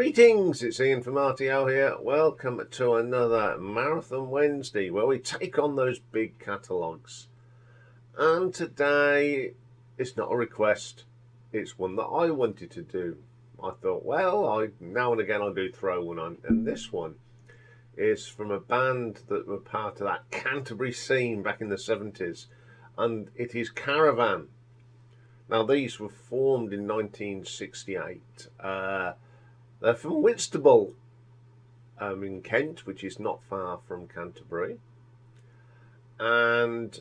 Greetings, it's Iain from RTL here. Welcome to another Marathon Wednesday where we take on those big catalogues. And today, it's not a request, it's one that I wanted to do. I thought, well, now and again I'll do throw one on, and this one is from a band that were part of that Canterbury Scene back in the 70s, and it is Caravan. Now, these were formed in 1968. They're from Whitstable in Kent, which is not far from Canterbury. And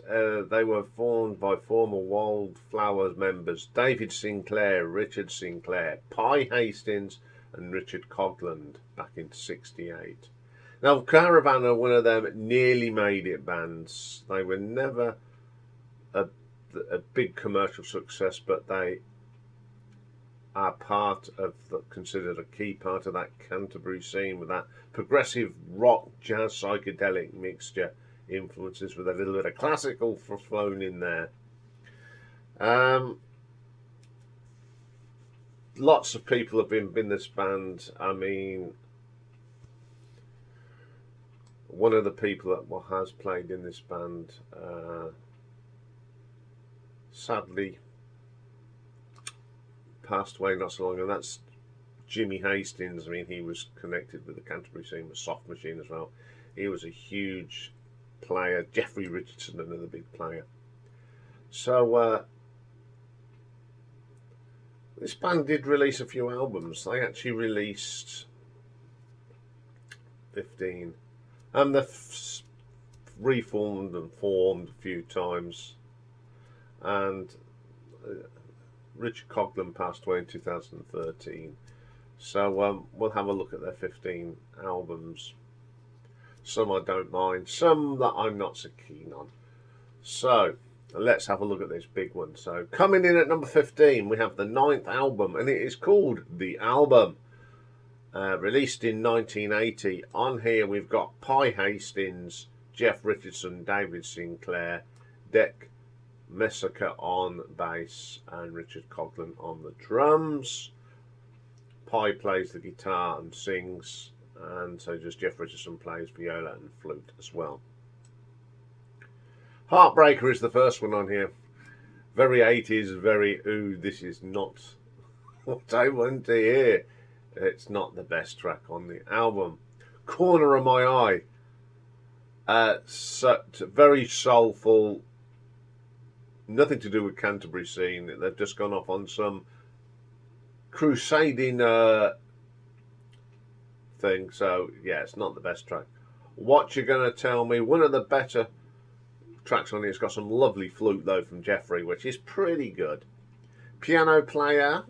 they were formed by former Wildflowers members David Sinclair, Richard Sinclair, Pye Hastings and Richard Cogland back in 68. Now, Caravan are one of them nearly made it bands. They were never a big commercial success, but they are considered a key part of that Canterbury scene with that progressive rock, jazz, psychedelic mixture influences with a little bit of classical thrown in there. Lots of people have been in this band. I mean, one of the people that has played in this band sadly passed away not so long ago. That's Jimmy Hastings. I mean, he was connected with the Canterbury Scene with Soft Machine as well. He was a huge player. Jeffrey Richardson, another big player. So this band did release a few albums. They actually released 15, and they've reformed and formed a few times. And Richard Cogland passed away in 2013. So we'll have a look at their 15 albums. Some I don't mind, some that I'm not so keen on. So let's have a look at this big one. So coming in at number 15, we have the 9th album, and it is called The Album. Released in 1980. On here we've got Pye Hastings, Jeff Richardson, David Sinclair, Dec Messaker on bass and Richard Cogland on the drums. Pye plays the guitar and sings, and so does Jeff Richardson, plays viola and flute as well. Heartbreaker is the first one on here. Very 80s, very, ooh, this is not what I want to hear. It's not the best track on the album. Corner of My Eye. Very soulful. Nothing to do with Canterbury Scene. They've just gone off on some crusading thing. So, yeah, it's not the best track. What You're Gonna Tell Me, one of the better tracks on it. It's got some lovely flute, though, from Jeffrey, which is pretty good. Piano Player.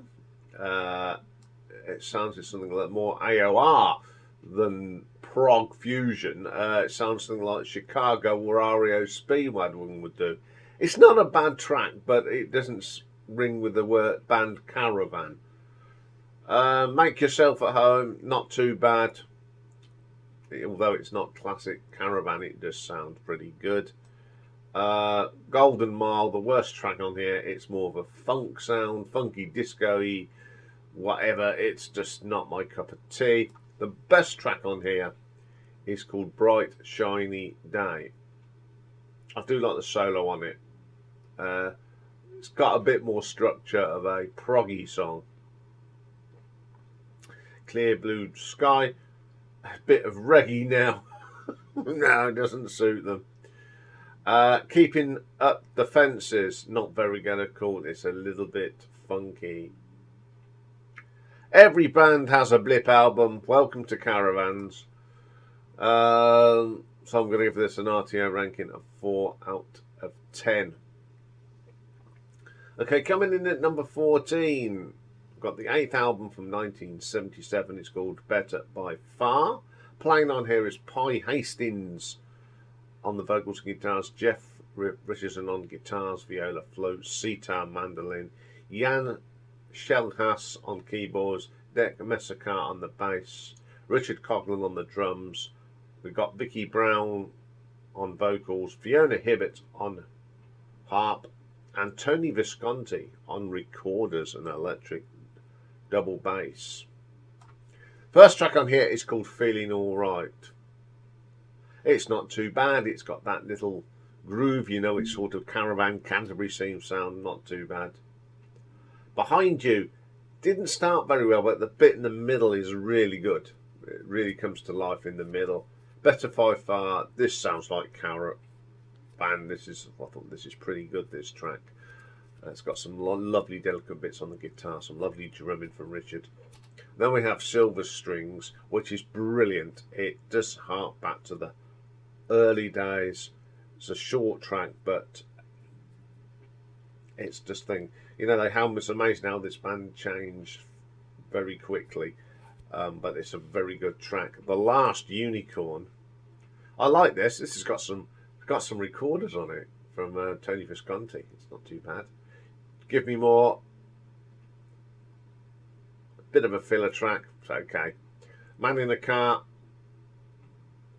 It sounds like something like more AOR than prog fusion. It sounds something like Chicago or REO Speedwagon would do. It's not a bad track, but it doesn't ring with the word band Caravan. Make Yourself at Home, not too bad. Although it's not classic Caravan, it does sound pretty good. Golden Mile, the worst track on here. It's more of a funk sound, funky disco-y, whatever. It's just not my cup of tea. The best track on here is called Bright Shiny Day. I do like the solo on it. It's got a bit more structure of a proggy song. Clear Blue Sky, a bit of reggae now. No, it doesn't suit them. Keeping Up the Fences, not very good at all. It's a little bit funky. Every Band Has a Blip album. Welcome to Caravans. So I'm going to give this an RTO ranking of 4 out of 10. Okay, coming in at number 14, we've got the 8th album from 1977. It's called Better by Far. Playing on here is Pye Hastings on the vocals and guitars, Jeff Richardson on guitars, viola, flute, sitar, mandolin, Iain Shelhaas on keyboards, Dec Messaker on the bass, Richard Cogland on the drums. We've got Vicky Brown on vocals, Fiona Hibbett on harp, and Tony Visconti on recorders and electric double bass. First track on here is called Feeling Alright. It's not too bad. It's got that little groove, you know, it's sort of Caravan, Canterbury Scene sound, not too bad. Behind You didn't start very well, but the bit in the middle is really good. It really comes to life in the middle. Better by far. This sounds like Caravan. I thought this is pretty good, this track. It's got some lovely delicate bits on the guitar, some lovely drumming from Richard. Then we have Silver Strings, which is brilliant. It does hark back to the early days. It's a short track, but it's just you know, it's amazing how this band changed very quickly. But it's a very good track. The Last Unicorn. I like this. This has got some recorders on it from Tony Visconti. It's not too bad. Give Me More. A bit of a filler track. It's okay. Man in a Car.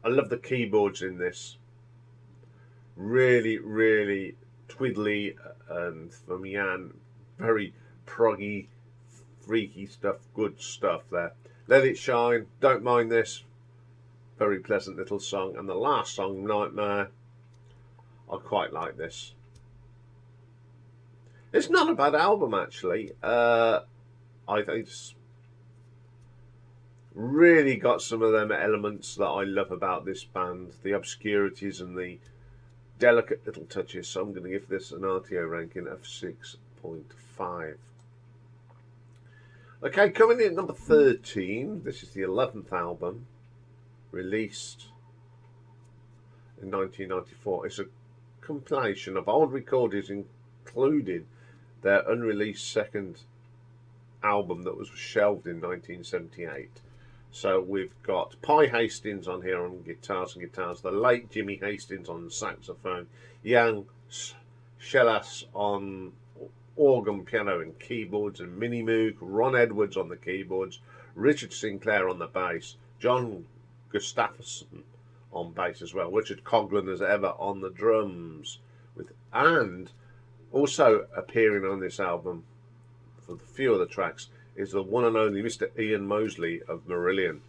I love the keyboards in this. Really, really twiddly, and from Iain, very proggy, freaky stuff, good stuff there. Let It Shine, don't mind this, very pleasant little song. And the last song, Nightmare, I quite like this. It's not a bad album, actually. I think it's really got some of them elements that I love about this band, the obscurities and the delicate little touches. So I'm going to give this an RTO ranking of 6.5. Okay, coming in at number 13, this is the 11th album, released in 1994. It's a compilation of old recordings, including their unreleased second album that was shelved in 1978. So we've got Pi Hastings on here on guitars, the late Jimmy Hastings on saxophone, Iain Shellas on organ, piano and keyboards, and Minnie Moog, Ron Edwards on the keyboards, Richard Sinclair on the bass, John Gustafson on bass as well, Richard Coghlan as ever on the drums, and also appearing on this album for a few of the tracks is the one and only Mr. Ian Mosley of Marillion.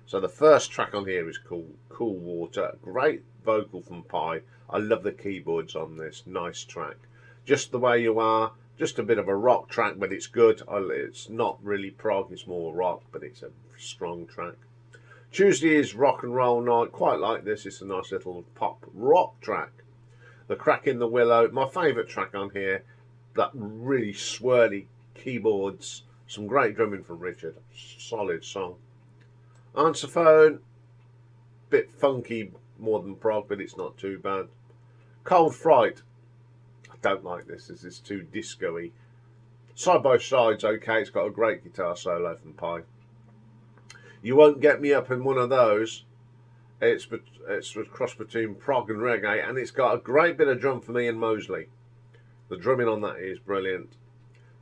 So the first track on here is called Cool Water. Great vocal from Pi. I love the keyboards on this. Nice track. Just the Way You Are. Just a bit of a rock track, but it's good. It's not really prog, it's more rock, but it's a strong track. Tuesday is Rock and Roll Night. Quite like this. It's a nice little pop rock track. The Crack in the Willow. My favourite track on here. That really swirly keyboards. Some great drumming from Richard. Solid song. Answer Phone. Bit funky more than prog, but it's not too bad. Cold Fright. I don't like this. This is too disco-y. Side by Side's okay. It's got a great guitar solo from Pi. You Won't Get Me Up in One of Those. It's a cross between prog and reggae, and it's got a great bit of drum from Ian Mosley. The drumming on that is brilliant.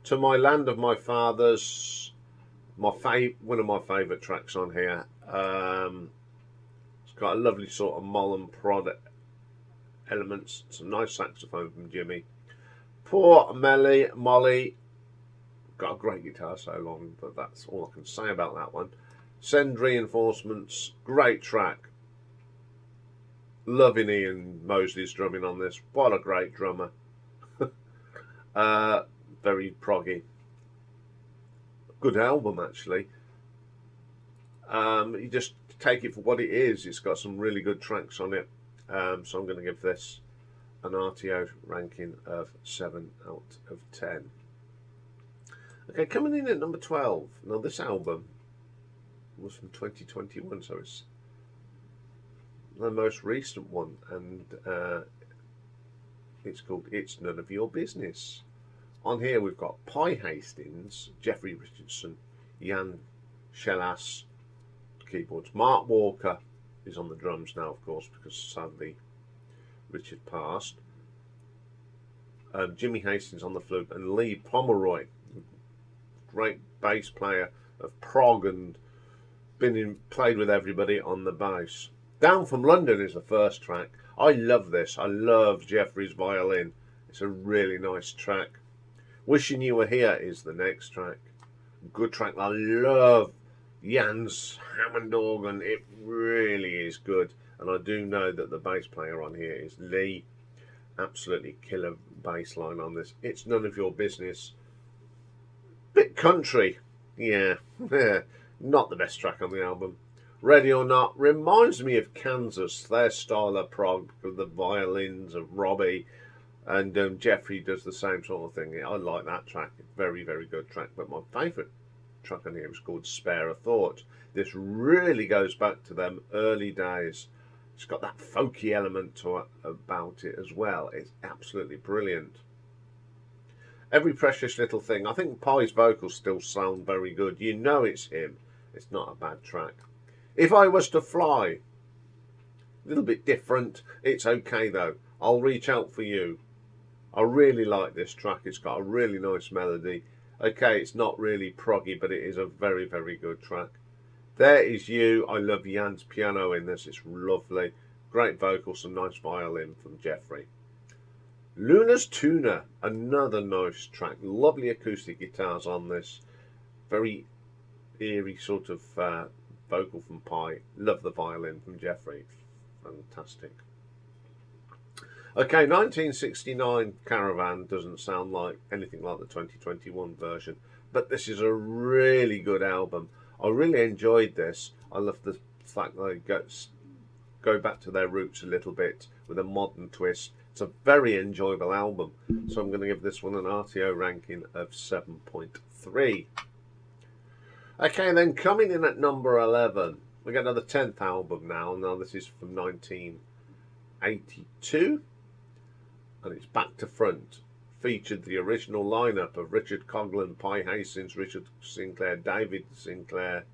To My Land of My Fathers, one of my favourite tracks on here. It's got a lovely sort of moll and prod elements. Some nice saxophone from Jimmy. Poor Molly, got a great guitar solo on, but that's all I can say about that one. Send Reinforcements, great track. Loving Ian Mosley's drumming on this. What a great drummer. Very proggy. Good album, actually. You just take it for what it is. It's got some really good tracks on it. So I'm going to give this an RTO ranking of 7 out of 10. Okay, coming in at number 12. Now, this album was from 2021, so it's the most recent one, and it's called It's None of Your Business. On here we've got Pi Hastings, Jeffrey Richardson, Iain Shellas, keyboards. Mark Walker is on the drums now, of course, because sadly Richard passed. Jimmy Hastings on the flute, and Lee Pomeroy, great bass player of prog and played with everybody on the bass. Down from London is the first track. I love this. I love Jeffrey's violin. It's a really nice track. Wishing You Were Here is the next track. Good track. I love Iain's Hammond organ, it really is good. And I do know that the bass player on here is Lee. Absolutely killer bass line on this. It's None of Your Business. Bit country, yeah. Not the best track on the album. Ready or Not reminds me of Kansas, their style of prog, with the violins of Robbie, and Jeffrey does the same sort of thing. I like that track. Very, very good track. But my favourite track on here is called Spare a Thought. This really goes back to them early days. It's got that folky element to it, about it as well. It's absolutely brilliant. Every Precious Little Thing. I think Pie's vocals still sound very good. You know it's him. It's not a bad track. If I Was to Fly, a little bit different. It's okay though. I'll Reach Out for You. I really like this track. It's got a really nice melody. Okay, it's not really proggy, but it is a very, very good track. There Is You. I love Iain's piano in this. It's lovely. Great vocals, some nice violin from Jeffrey. Luna's Tuna, another nice track. Lovely acoustic guitars on this. Very eerie sort of vocal from Pie. Love the violin from Jeffrey. Fantastic. Okay, 1969 Caravan doesn't sound like anything like the 2021 version, but this is a really good album. I really enjoyed this. I love the fact that they go back to their roots a little bit with a modern twist. It's a very enjoyable album, so I'm going to give this one an RTO ranking of 7.3. Okay, then coming in at number 11, we get another 10th album now. Now this is from 1982, and it's Back to Front. Featured the original lineup of Richard Coghlan, Pie Hastings, Richard Sinclair, David Sinclair.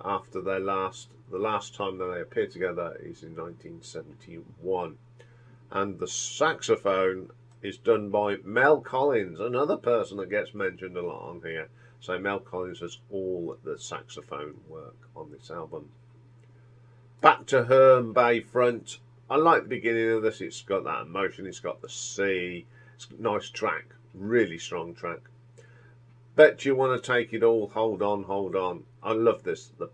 After the last time that they appeared together is in 1971, and the saxophone is done by Mel Collins, another person that gets mentioned a lot on here. So Mel Collins does all the saxophone work on this album. Back to Herne Bay Front. I like the beginning of this. It's got that emotion. It's got the sea. It's a nice track. Really strong track. Bet You Want to Take It All. Hold On, Hold On. I love this. The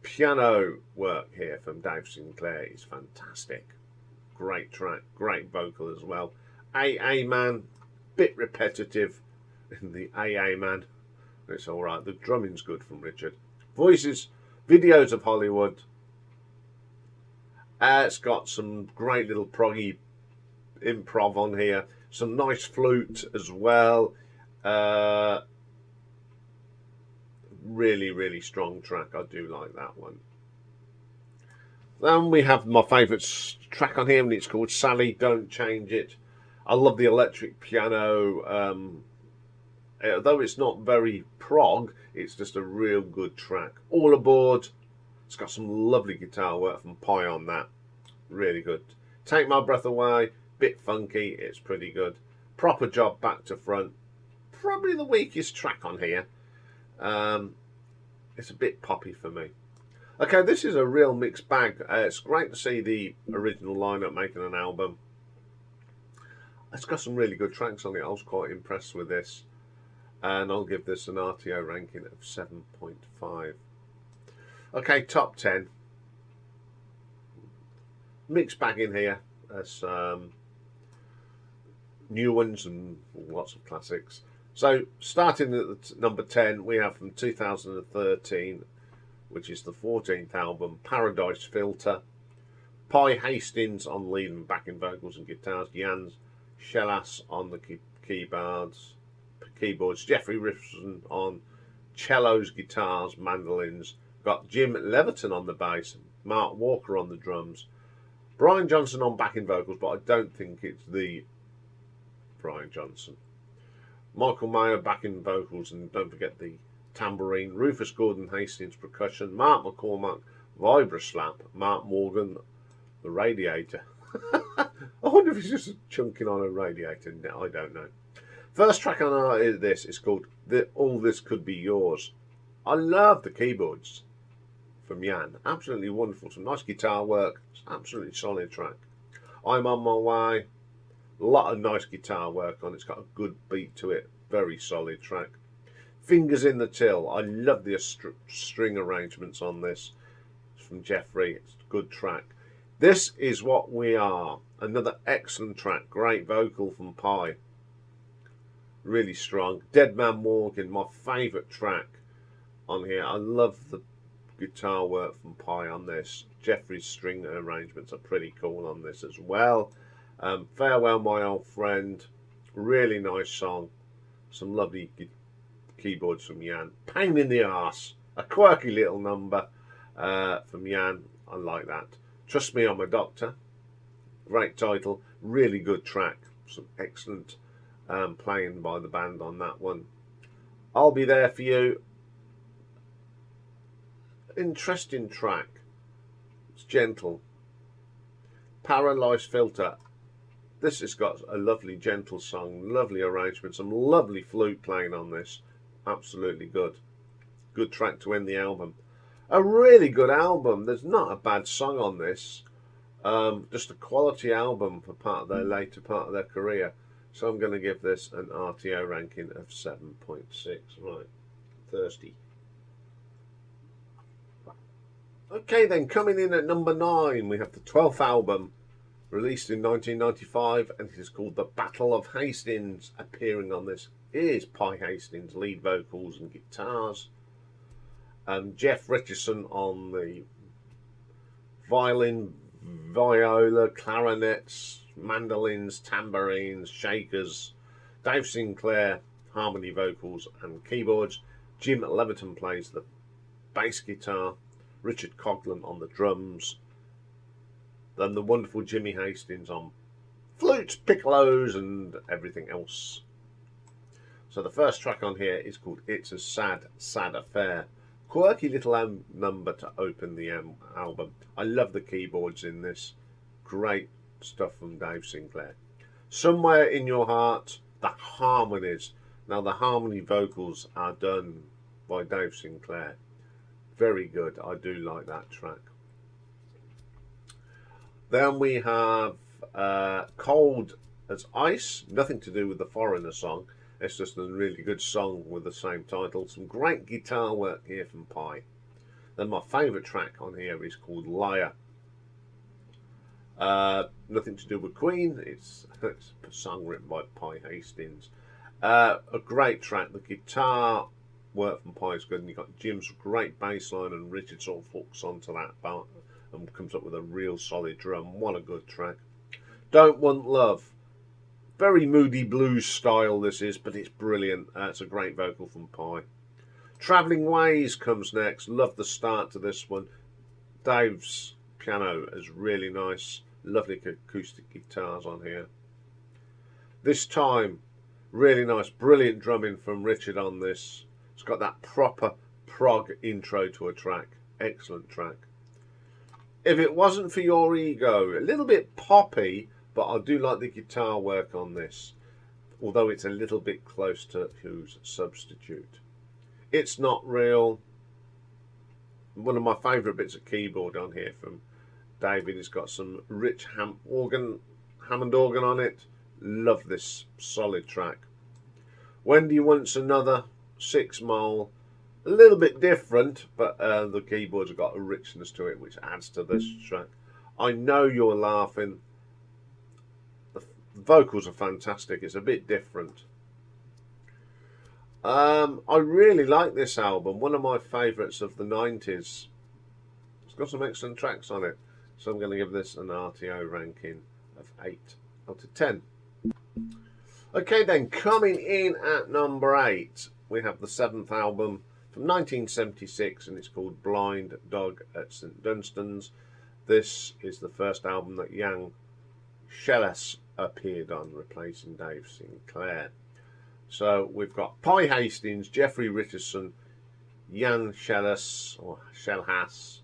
piano work here from Dave Sinclair is fantastic. Great track. Great vocal as well. AA Man. Bit repetitive in the AA Man. It's alright. The drumming's good from Richard. Voices. Videos of Hollywood. It's got some great little proggy improv on here. Some nice flute as well. Really, really strong track. I do like that one. Then we have my favourite track on here, and it's called Sally, Don't Change It. I love the electric piano. Though it's not very prog, it's just a real good track. All Aboard. It's got some lovely guitar work from Pie on that. Really good. Take My Breath Away. Bit funky. It's pretty good. Proper Job, Back to Front. Probably the weakest track on here. It's a bit poppy for me. Okay, this is a real mixed bag. It's great to see the original lineup making an album. It's got some really good tracks on it. I was quite impressed with this. And I'll give this an RTO ranking of 7.5. Okay, top 10. Mixed bag in here. There's new ones and lots of classics. So, starting at number 10, we have from 2013, which is the 14th album, Paradise Filter. Pie Hastings on lead and backing vocals and guitars. Iain Shellas on the keyboards. Jeffrey Richardson on cellos, guitars, mandolins. Got Jim Leverton on the bass. Mark Walker on the drums. Brian Johnson on backing vocals, but I don't think it's the Brian Johnson. Michael Mayer backing vocals, and don't forget the tambourine. Rufus Gordon Hastings percussion. Mark McCormack Vibra-Slap. Mark Morgan the radiator. I wonder if he's just chunking on a radiator. No, I don't know. First track on this is called All This Could Be Yours. I love the keyboards from Iain. Absolutely wonderful. Some nice guitar work. It's an absolutely solid track. I'm On My Way. A lot of nice guitar work on it. It's got a good beat to it. Very solid track. Fingers in the till. I love the string arrangements on this. It's from Jeffrey. It's a good track. This Is What We Are. Another excellent track. Great vocal from Pye. Really strong. Dead Man Walking, my favourite track on here. I love the guitar work from Pye on this. Jeffrey's string arrangements are pretty cool on this as well. Farewell My Old Friend. Really nice song. Some lovely keyboards from Iain. Pain in the Arse. A quirky little number from Iain. I like that. Trust Me, I'm a Doctor. Great title. Really good track. Some excellent playing by the band on that one. I'll Be There For You. Interesting track. It's gentle. Paralysed Filter. This has got a lovely gentle song, lovely arrangement, some lovely flute playing on this. Absolutely good. Good track to end the album. A really good album. There's not a bad song on this. Just a quality album for part of their later part of their career. So I'm going to give this an RTO ranking of 7.6. Right, thirsty. Okay then, coming in at number 9, we have the 12th album, released in 1995, and it is called The Battle of Hastings. Appearing on this is Pye Hastings, lead vocals and guitars. Jeff Richardson on the violin, viola, clarinets, mandolins, tambourines, shakers. Dave Sinclair, harmony vocals and keyboards. Jim Leverton plays the bass guitar. Richard Coghlan on the drums. Then the wonderful Jimmy Hastings on flutes, piccolos and everything else. So the first track on here is called It's a Sad, Sad Affair. Quirky little number to open the album. I love the keyboards in this. Great stuff from Dave Sinclair. Somewhere in Your Heart, the harmonies. Now the harmony vocals are done by Dave Sinclair. Very good. I do like that track. Then we have Cold as Ice. Nothing to do with the Foreigner song. It's just a really good song with the same title. Some great guitar work here from Pye. Then my favourite track on here is called Liar. Nothing to do with Queen. It's a song written by Pye Hastings. A great track. The guitar work from Pye is good, and you've got Jim's great bass line, and Richard sort of hooks onto that part and comes up with a real solid drum. What a good track. Don't Want Love. Very moody blues style this is, but it's brilliant. It's a great vocal from Pye. Travelling Ways comes next. Love the start to this one. Dave's piano is really nice. Lovely acoustic guitars on here. This Time, really nice, brilliant drumming from Richard on this. It's got that proper prog intro to a track. Excellent track. If It Wasn't For Your Ego, a little bit poppy, but I do like the guitar work on this, although it's a little bit close to Who's Substitute. It's Not Real. One of my favourite bits of keyboard on here from David. It's got some rich Hammond organ on it. Love this solid track. Wendy Wants Another. 6 Mile, a little bit different, but the keyboards have got a richness to it which adds to this track. I Know You're Laughing. The vocals are fantastic. It's a bit different. I really like this album. One of my favourites of the 90s. It's got some excellent tracks on it, so I'm going to give this an RTO ranking of 8 out of 10. Okay then, coming in at number 8, we have the 7th album from 1976, and it's called Blind Dog at St Dunstans. This is the first album that Iain Shellis appeared on, replacing Dave Sinclair. So we've got Pye Hastings, Jeffrey Richardson, Iain Shellis, or Shellhass.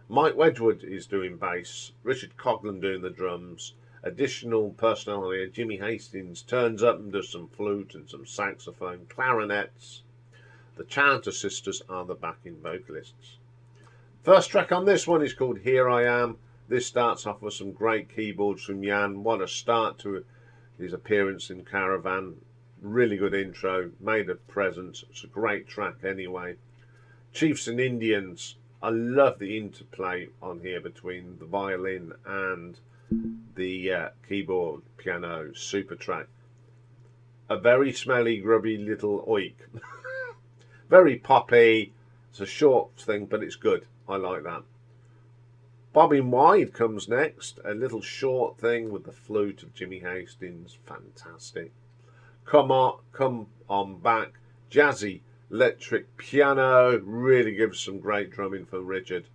Mike Wedgwood is doing bass, Richard Coghlan doing the drums. Additional personality, Jimmy Hastings turns up and does some flute and some saxophone, clarinets. The Chanter sisters are the backing vocalists. First track on this one is called Here I Am. This starts off with some great keyboards from Iain. What a start to his appearance in Caravan. Really good intro, made a presence. It's a great track anyway. Chiefs and Indians. I love the interplay on here between the violin and the keyboard, piano, super track. A very smelly, grubby little oik. Very poppy. It's a short thing, but it's good. I like that. Bobbing Wide comes next. A little short thing with the flute of Jimmy Hastings. Fantastic. Come on back. Jazzy, electric piano. Really gives some great drumming from Richard.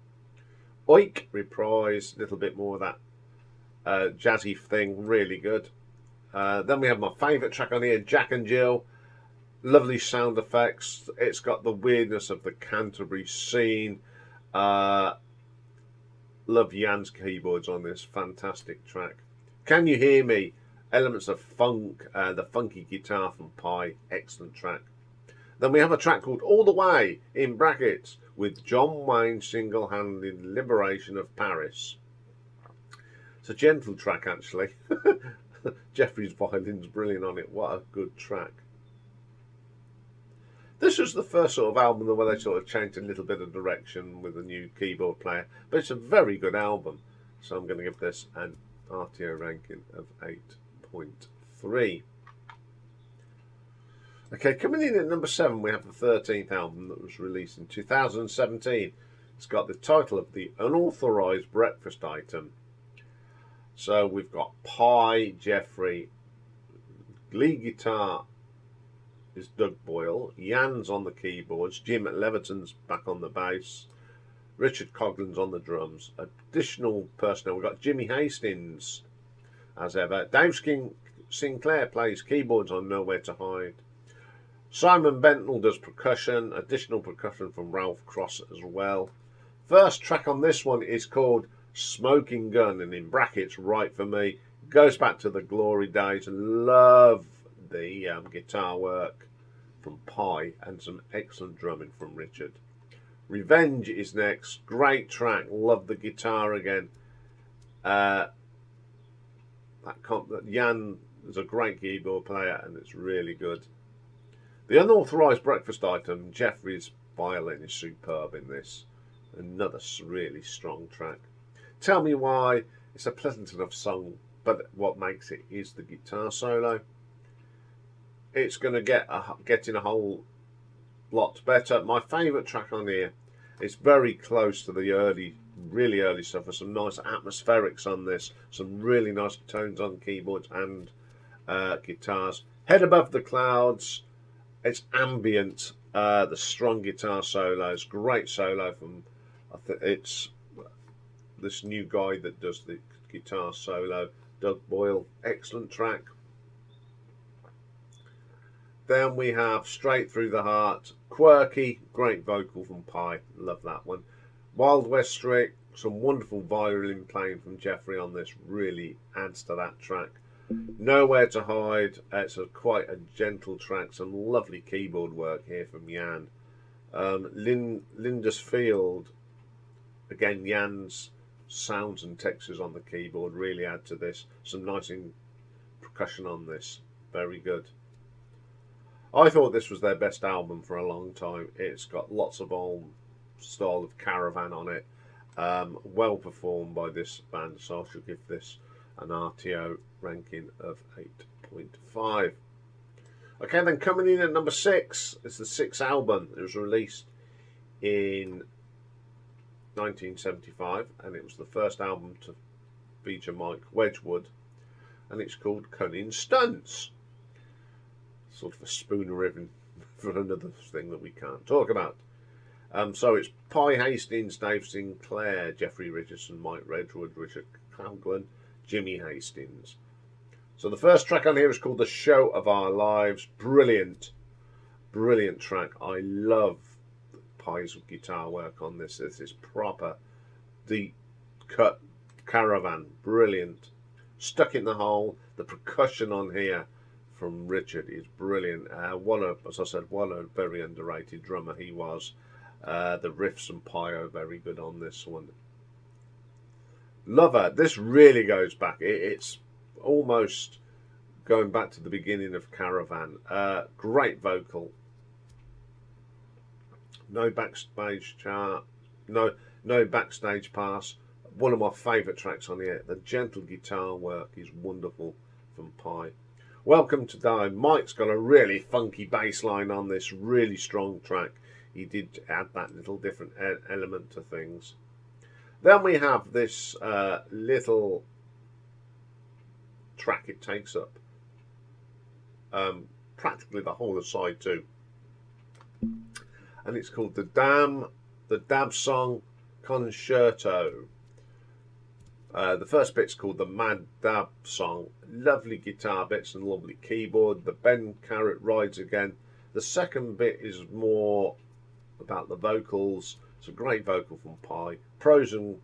Oik, reprise. A little bit more of that jazzy thing. Really good. Then we have my favourite track on here, Jack and Jill. Lovely sound effects. It's got the weirdness of the Canterbury Scene. Love Iain's keyboards on this. Fantastic track. Can You Hear Me? Elements of funk, the funky guitar from Pie. Excellent track. Then we have a track called All the Way, in brackets, with John Wayne single-handed liberation of Paris. It's a gentle track, actually. Jeffrey's violin's brilliant on it. What a good track. This was the first sort of album where they sort of changed a little bit of direction with a new keyboard player, but it's a very good album. So I'm going to give this an RTO ranking of 8.3. Okay, coming in at number 7, we have the 13th album that was released in 2017. It's got the title of The Unauthorized Breakfast Item. So we've got Pie, Jeffrey, lead guitar is Doug Boyle, Iain's on the keyboards, Jim Leverton's back on the bass, Richard Coughlin's on the drums. Additional personnel, we've got Jimmy Hastings, as ever. Dave Sinclair plays keyboards on Nowhere to Hide. Simon Bentnell does percussion, additional percussion from Ralph Cross as well. First track on this one is called Smoking Gun, and in brackets, Right For Me. Goes back to the glory days. Love the guitar work from Pie and some excellent drumming from Richard. Revenge is next. Great track. Love the guitar again. Iain is a great keyboard player and it's really good. The Unauthorized Breakfast Item, Jeffrey's violin is superb in this. Another really strong track. Tell Me Why. It's a pleasant enough song, but what makes it is the guitar solo. It's going to get in a whole lot better. My favourite track on here is very close to the really early stuff. There's some nice atmospherics on this, some really nice tones on keyboards and guitars. Head Above the Clouds. It's ambient. The strong guitar solos, great solo from. It's this new guy that does the guitar solo, Doug Boyle. Excellent track. Then we have Straight Through the Heart, quirky, great vocal from Pie, love that one. Wild West Street, some wonderful violin playing from Jeffrey on this, really adds to that track. Nowhere to Hide, it's quite a gentle track, some lovely keyboard work here from Iain. Linda's Field, again Iain's sounds and textures on the keyboard really add to this, some nice percussion on this, very good. I thought this was their best album for a long time. It's got lots of old style of Caravan on it. Well performed by this band, so I should give this an RTO ranking of 8.5. Okay, then coming in at number 6, it's the 6th album. It was released in 1975, and it was the first album to feature Mike Wedgwood, and it's called Cunning Stunts. Sort of a spooner-riven for another thing that we can't talk about. So it's Pie Hastings, Dave Sinclair, Jeffrey Richardson, Mike Wedgwood, Richard Coughlan, Jimmy Hastings. So the first track on here is called The Show of Our Lives. Brilliant, brilliant track. I love Pie's guitar work on this. This is proper deep cut Caravan. Brilliant. Stuck in the Hole. The percussion on here from Richard is brilliant. As I said, what a very underrated drummer he was. The riffs and Pie are very good on this one. Love it. This really goes back. It's almost going back to the beginning of Caravan. Great vocal. No backstage chart. No backstage pass. One of my favourite tracks on here. The gentle guitar work is wonderful from Pye. Welcome to Die. Mike's got a really funky bass line on this, really strong track. He did add that little different element to things. Then we have this little track. It takes up practically the whole of side 2, and it's called the Dab Song Concerto. The first bit's called the Mad Dab Song. Lovely guitar bits and lovely keyboard. The Ben Carrot rides again. The second bit is more about the vocals. It's a great vocal from Pye. Pros and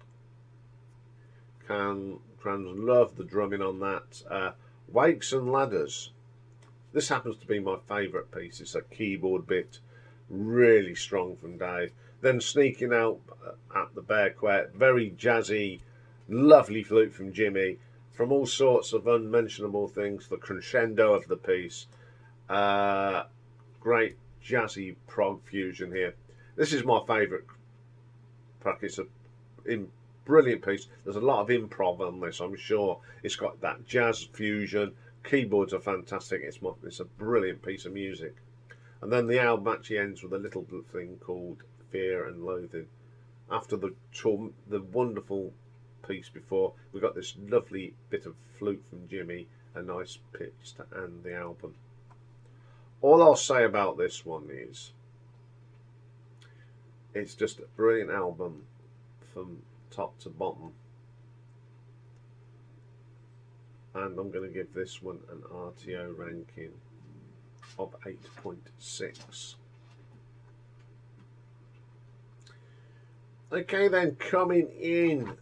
cans love the drumming on that. Wakes and Ladders. This happens to be my favourite piece. It's a keyboard bit, really strong from Dave. Then Sneaking Out at the Bear Quet, very jazzy, lovely flute from Jimmy. From all sorts of unmentionable things, the crescendo of the piece. Great jazzy prog fusion here. This is my favourite track. It's a brilliant piece. There's a lot of improv on this, I'm sure. It's got that jazz fusion. Keyboards are fantastic. It's a brilliant piece of music. And then the album actually ends with a little thing called Fear and Loathing. After the wonderful piece before, we've got this lovely bit of flute from Jimmy, a nice pitch to end the album. All I'll say about this one is it's just a brilliant album from top to bottom, and I'm going to give this one an RTO ranking of 8.6. Okay, then, coming in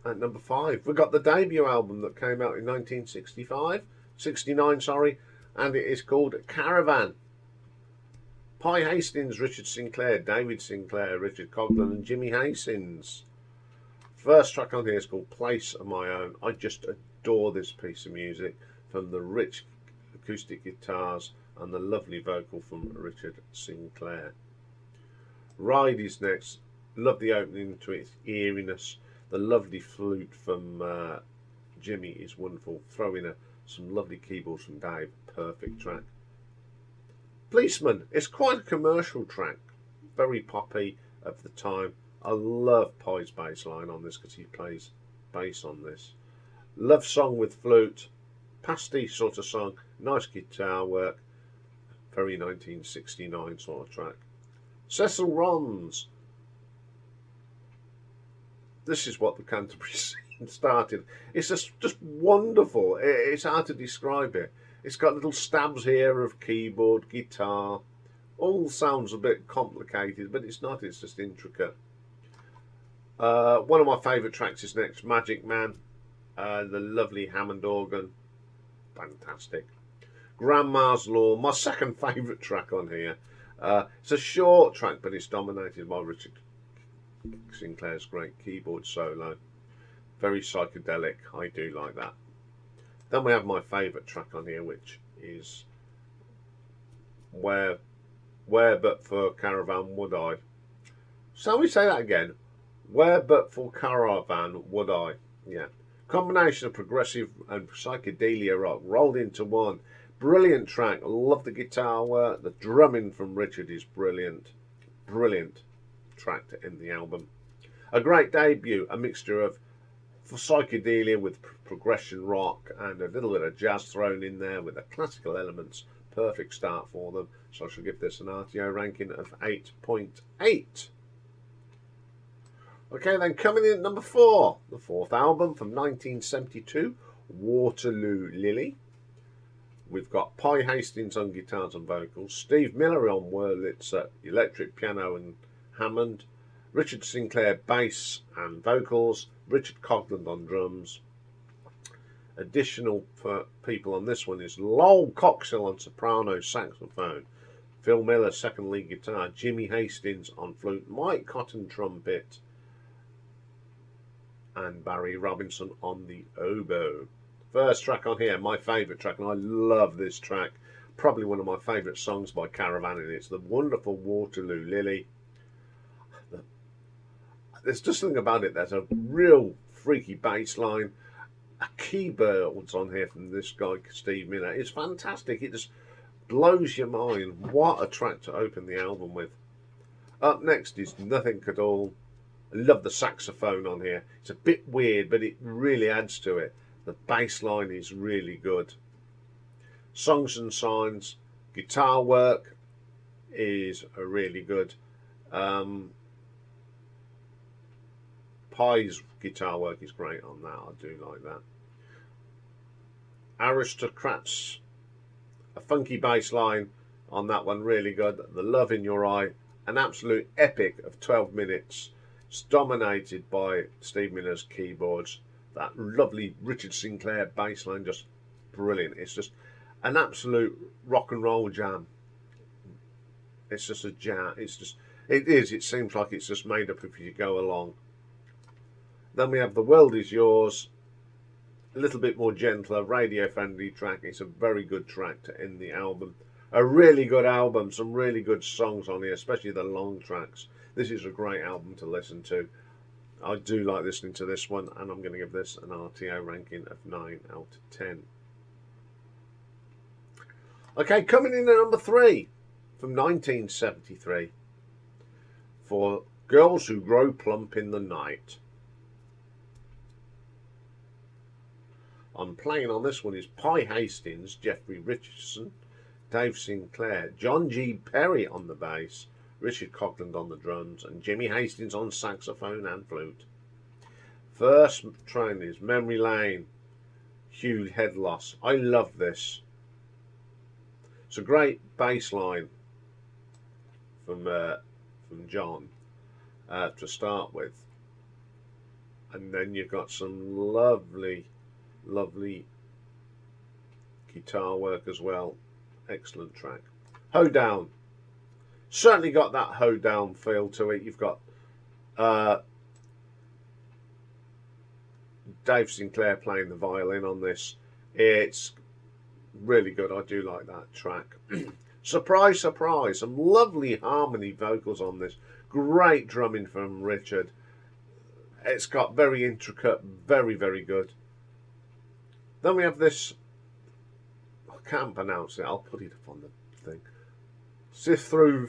at number 5, we've got the debut album that came out in 1969, sorry, and it is called Caravan. Pye Hastings, Richard Sinclair, David Sinclair, Richard Coghlan and Jimmy Hastings. First track on here is called Place of My Own. I just adore this piece of music, from the rich acoustic guitars and the lovely vocal from Richard Sinclair. Ride is next. Love the opening to its eeriness. The lovely flute from Jimmy is wonderful. Throw in some lovely keyboards from Dave. Perfect track. Policeman. It's quite a commercial track. Very poppy of the time. I love Pye's bass line on this because he plays bass on this. Love song with flute. Pastiche sort of song. Nice guitar work. Very 1969 sort of track. Cecil Rons. This is what the Canterbury Scene started. It's just wonderful. It's hard to describe it. It's got little stabs here of keyboard, guitar. All sounds a bit complicated, but it's not. It's just intricate. One of my favourite tracks is next, Magic Man. The lovely Hammond organ. Fantastic. Grandma's Law, my second favourite track on here. It's a short track, but it's dominated by Richard Sinclair's great keyboard solo. Very psychedelic. I do like that. Then we have my favourite track on here, which is Where But For Caravan Would I. So we say that again. Where But For Caravan Would I. Yeah. Combination of progressive and psychedelia rock rolled into one. Brilliant track. I love the guitar work. The drumming from Richard is brilliant. Brilliant track to end the album. A great debut. A mixture of psychedelia with progression rock and a little bit of jazz thrown in there with the classical elements. Perfect start for them. So I shall give this an RTO ranking of 8.8. Okay, then coming in at number 4, the fourth album from 1972, Waterloo Lily. We've got Pye Hastings on guitars and vocals, Steve Miller on Wurlitzer electric piano and Hammond, Richard Sinclair bass and vocals, Richard Coghlan on drums. Additional people on this one is Lowell Coxill on soprano saxophone, Phil Miller second lead guitar, Jimmy Hastings on flute, Mike Cotton trumpet, and Barry Robinson on the oboe. First track on here, my favourite track, and I love this track. Probably one of my favourite songs by Caravan, and it's the wonderful Waterloo Lily. There's just something about it. There's a real freaky bass line. A keyboards on here from this guy, Steve Miller. It's fantastic. It just blows your mind. What a track to open the album with. Up next is Nothing at All. I love the saxophone on here. It's a bit weird, but it really adds to it. The bass line is really good. Songs and Signs. Guitar work is really good. Pie's guitar work is great on that. I do like that. Aristocrats, a funky bass line on that one, really good. The Love in Your Eye, an absolute epic of 12 minutes. It's dominated by Steve Miller's keyboards. That lovely Richard Sinclair bass line, just brilliant. It's just an absolute rock and roll jam. It's just a jam. It seems like it's just made up if you go along. Then we have The World Is Yours, a little bit more gentler, radio-friendly track. It's a very good track to end the album. A really good album, some really good songs on here, especially the long tracks. This is a great album to listen to. I do like listening to this one, and I'm going to give this an RTO ranking of 9 out of 10. Okay, coming in at number 3 from 1973 for Girls Who Grow Plump in the Night. I'm playing on this one is Pi Hastings, Jeffrey Richardson, Dave Sinclair, John G. Perry on the bass, Richard Coughlin on the drums, and Jimmy Hastings on saxophone and flute. First track is Memory Lane, Hugh Headloss. I love this. It's a great bass line from John to start with, and then you've got some lovely guitar work as well. Excellent track. Hoedown. Certainly got that Hoedown feel to it. You've got Dave Sinclair playing the violin on this. It's really good. I do like that track. Surprise, surprise. Some lovely harmony vocals on this. Great drumming from Richard. It's got very intricate, very good. Then we have this, I can't pronounce it, I'll put it up on the thing. Sift through,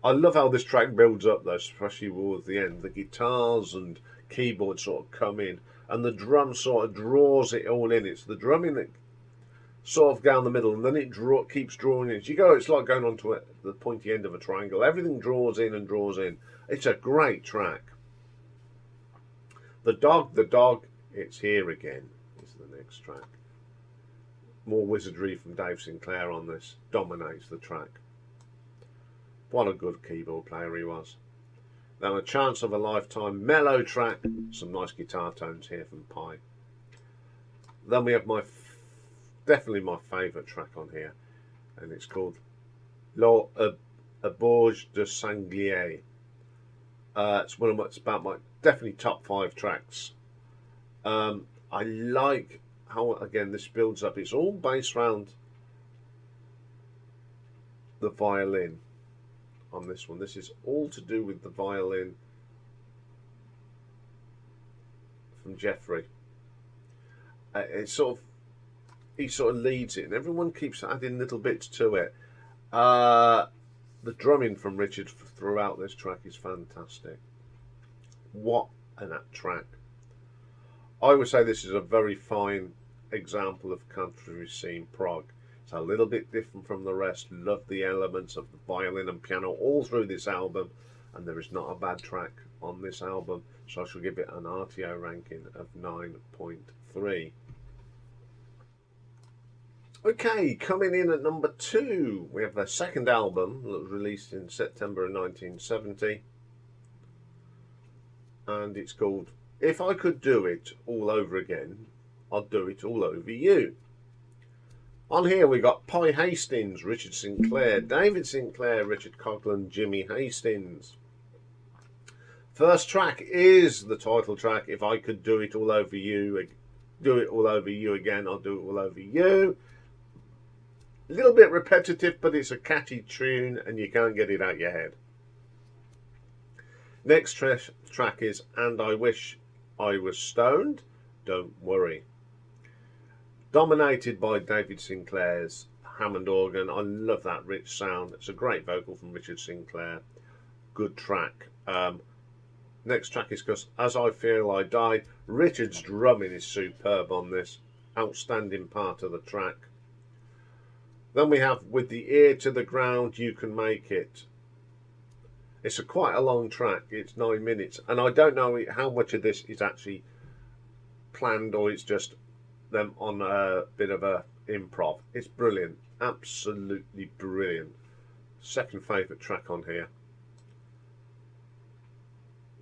I love how this track builds up though, especially towards the end. The guitars and keyboards sort of come in, and the drum sort of draws it all in. It's the drumming that sort of down the middle, and then it keeps drawing in. As you go, it's like going on to the pointy end of a triangle. Everything draws in and draws in. It's a great track. The Dog, It's Here Again is the next track. More wizardry from Dave Sinclair on this. Dominates the track. What a good keyboard player he was. Then A Chance of a Lifetime, mellow track. Some nice guitar tones here from Pi. Then we have definitely my favourite track on here, and it's called La Auberge de Sanglier. It's about my definitely top 5 tracks. I like how, again, this builds up. It's all based around the violin on this one. This is all to do with the violin from Jeffrey. He sort of leads it, and everyone keeps adding little bits to it. The drumming from Richard throughout this track is fantastic. What an track. I would say this is a very fine example of Canterbury Scene prog. It's a little bit different from the rest. Love the elements of the violin and piano all through this album, and there is not a bad track on this album, so I shall give it an RTO ranking of 9.3. Okay, coming in at number 2, we have their second album that was released in September of 1970, and it's called If I Could Do It All Over Again, I'd Do It All Over You. On here we got Pi Hastings, Richard Sinclair, David Sinclair, Richard Coughlin, Jimmy Hastings. First track is the title track, If I Could Do It All Over You. Do it all over you again, I'll do it all over you. A little bit repetitive, but it's a catchy tune and you can't get it out your head. Next track is And I Wish I Was Stoned, Don't Worry. Dominated by David Sinclair's Hammond organ. I love that rich sound. It's a great vocal from Richard Sinclair. Good track. Next track is As I Feel I Die. Richard's drumming is superb on this. Outstanding part of the track. Then we have With the Ear to the Ground, You Can Make It. It's quite a long track. It's 9 minutes. And I don't know how much of this is actually planned or it's just them on a bit of a improv. It's brilliant. Absolutely brilliant. Second favourite track on here.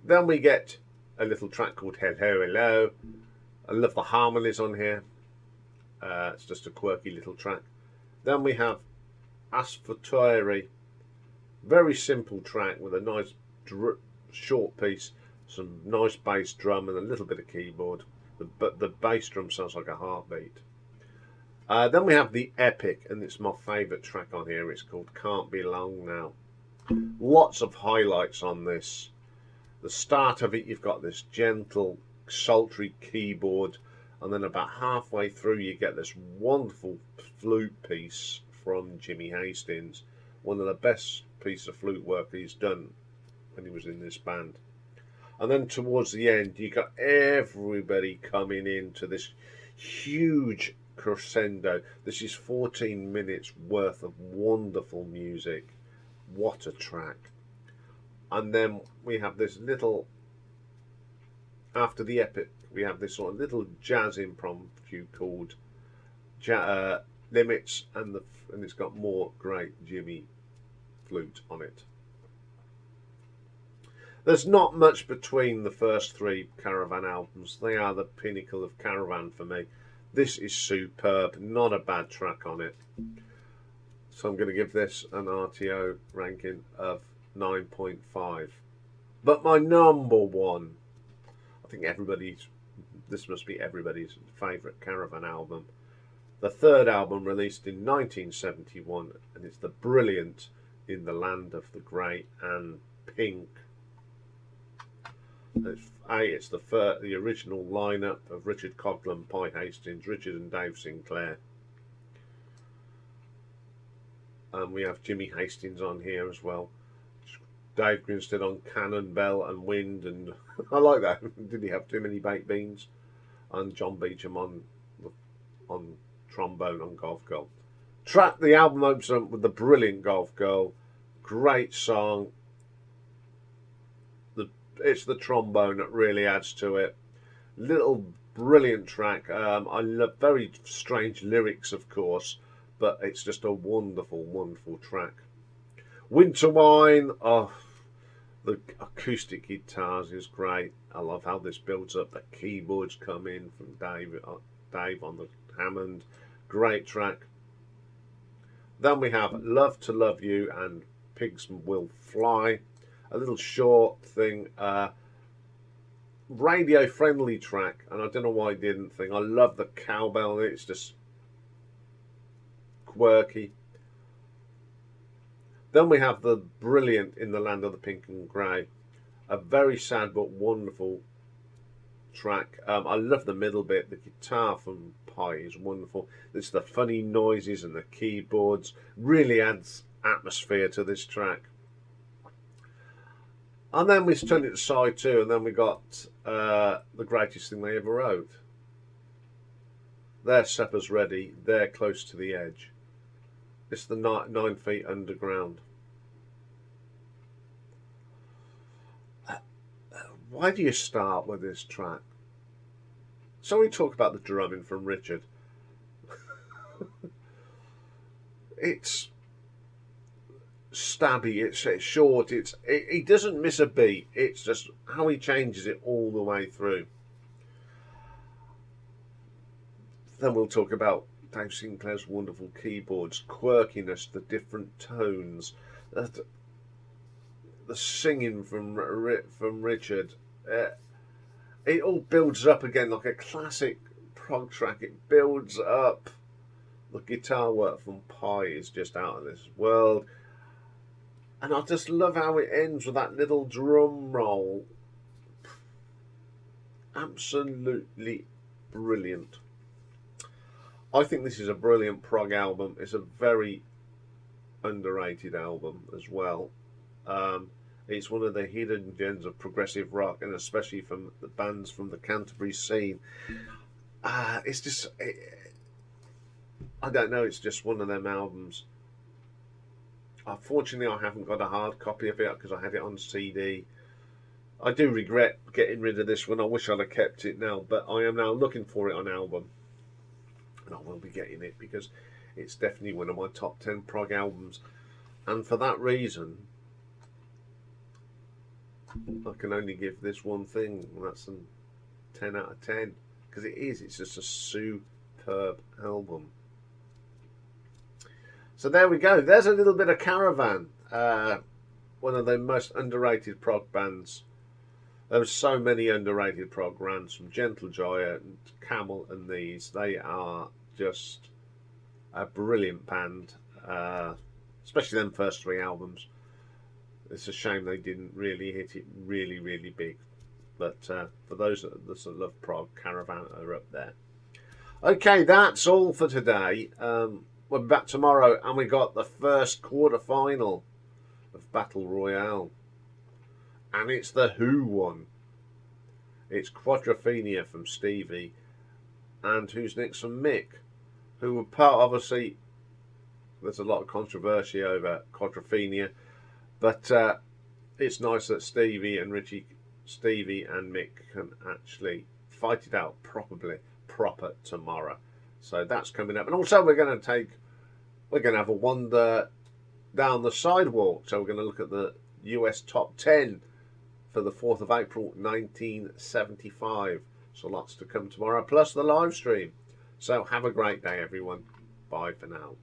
Then we get a little track called Hello Hello. I love the harmonies on here. It's just a quirky little track. Then we have Asphotori. Very simple track with a nice short piece, some nice bass drum and a little bit of keyboard. But the bass drum sounds like a heartbeat. Then we have the Epic, and it's my favourite track on here. It's called Can't Be Long Now. Lots of highlights on this. The start of it, you've got this gentle, sultry keyboard, and then about halfway through you get this wonderful flute piece from Jimmy Hastings. One of the best pieces of flute work he's done when he was in this band. And then towards the end, you got everybody coming into this huge crescendo. This is 14 minutes worth of wonderful music. What a track. And then we have this little, after the Epic, we have this sort of little jazz impromptu called Limits, and it's got more great Jimmy flute on it. There's not much between the first three Caravan albums. They are the pinnacle of Caravan for me. This is superb. Not a bad track on it. So I'm going to give this an RTO ranking of 9.5. But my number one, I think this must be everybody's favourite Caravan album. The third album released in 1971, and it's the brilliant In the Land of the Grey and Pink. It's the original lineup of Richard Coghlan, Pi Hastings, Richard and Dave Sinclair. And we have Jimmy Hastings on here as well. Dave Grinstead on Cannon, Bell and Wind, and I like that. Did he have too many baked beans? And John Beecham on trombone on Golf Girl. The album opens up with the brilliant Golf Girl. Great song. It's the trombone that really adds to it. Little brilliant track. I love very strange lyrics, of course, but it's just a wonderful, wonderful track. Winter Wine. Oh, the acoustic guitars is great. I love how this builds up. The keyboards come in from Dave on the Hammond. Great track. Then we have Love to Love You and Pigs Will Fly. A little short thing, radio friendly track, and I don't know why I didn't think. I love the cowbell, it's just quirky. Then we have the brilliant In the Land of the Pink and Grey, a very sad but wonderful track. I love the middle bit. The guitar from Pi is wonderful. It's the funny noises and the keyboards, really adds atmosphere to this track. And then we turned it to side two, and then we got The Greatest Thing They Ever Wrote. Their supper's ready, they're close to the edge. It's the 9 Feet Underground. Why do you start with this track? So we talk about the drumming from Richard. It's stabby, it's short, he doesn't miss a beat. It's just how he changes it all the way through. Then we'll talk about Dave Sinclair's wonderful keyboards, quirkiness, the different tones, the singing from Richard. It all builds up again like a classic prog track. It builds up. The guitar work from Pi is just out of this world. And I just love how it ends with that little drum roll. Absolutely brilliant. I think this is a brilliant prog album. It's a very underrated album as well. It's one of the hidden gems of progressive rock, and especially from the bands from the Canterbury scene. It's just, I don't know, it's just one of them albums. Unfortunately, I haven't got a hard copy of it because I had it on CD. I do regret getting rid of this one. I wish I'd have kept it now, but I am now looking for it on album. And I will be getting it because it's definitely one of my top 10 prog albums. And for that reason, I can only give this one thing, and that's a 10 out of 10. Because it is, it's just a superb album. So there we go. There's a little bit of Caravan, one of the most underrated prog bands. There are so many underrated prog bands, from Gentle Giant and Camel and these. They are just a brilliant band, especially them first 3 albums. It's a shame they didn't really hit it really, really big. But for those that love prog, Caravan are up there. Okay, that's all for today. We're back tomorrow, and we got the first quarter-final of Battle Royale. And it's the Who one. It's Quadrophenia from Stevie, and Who's Next from Mick, who were part, obviously, there's a lot of controversy over Quadrophenia, but it's nice that Stevie and Mick can actually fight it out proper tomorrow. So that's coming up. And also we're going to have a wander down the sidewalk. So we're going to look at the US top 10 for the 4th of April 1975. So lots to come tomorrow, plus the live stream. So have a great day, everyone. Bye for now.